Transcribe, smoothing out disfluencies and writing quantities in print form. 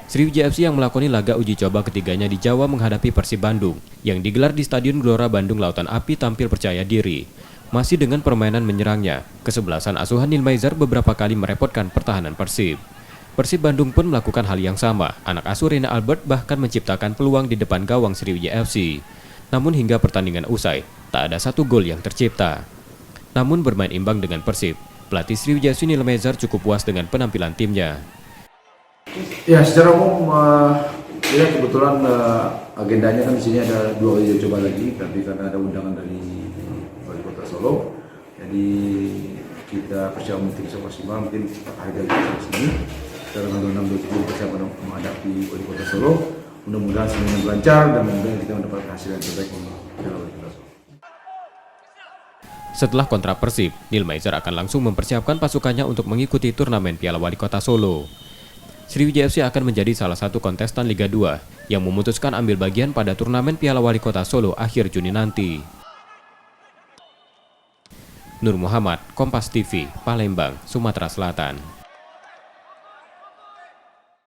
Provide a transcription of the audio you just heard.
Sriwijaya FC yang melakoni laga uji coba ketiganya di Jawa menghadapi Persib Bandung yang digelar di Stadion Gelora Bandung Lautan Api tampil percaya diri. Masih dengan permainan menyerangnya, kesebelasan asuhan Nilmaizer beberapa kali merepotkan pertahanan Persib. Persib Bandung pun melakukan hal yang sama. Anak asuh Rene Albert bahkan menciptakan peluang di depan gawang Sriwijaya FC. Namun hingga pertandingan usai, tak ada satu gol yang tercipta. Namun bermain imbang dengan Persib, pelatih Sriwijaya FC Nilmaizer cukup puas dengan penampilan timnya. Ya, secara umum ya kebetulan agendanya kan di sini ada 2 uji coba lagi, tapi karena ada undangan dari Wali Kota Solo, jadi kita persiapan tim maksimal mungkin harga di sini. Tanggal 26-27 kita menghadapi Wali Kota Solo. Mudah-mudahan semuanya lancar dan mudah-mudahan kita mendapatkan hasil yang terbaik untuk Wali Kota Solo. Setelah kontrak Persib, Nilmaizer akan langsung mempersiapkan pasukannya untuk mengikuti turnamen Piala Wali Kota Solo. Sriwijaya FC akan menjadi salah satu kontestan Liga 2 yang memutuskan ambil bagian pada turnamen Piala Wali Kota Solo akhir Juni nanti. Nur Muhammad, Kompas TV, Palembang, Sumatera Selatan.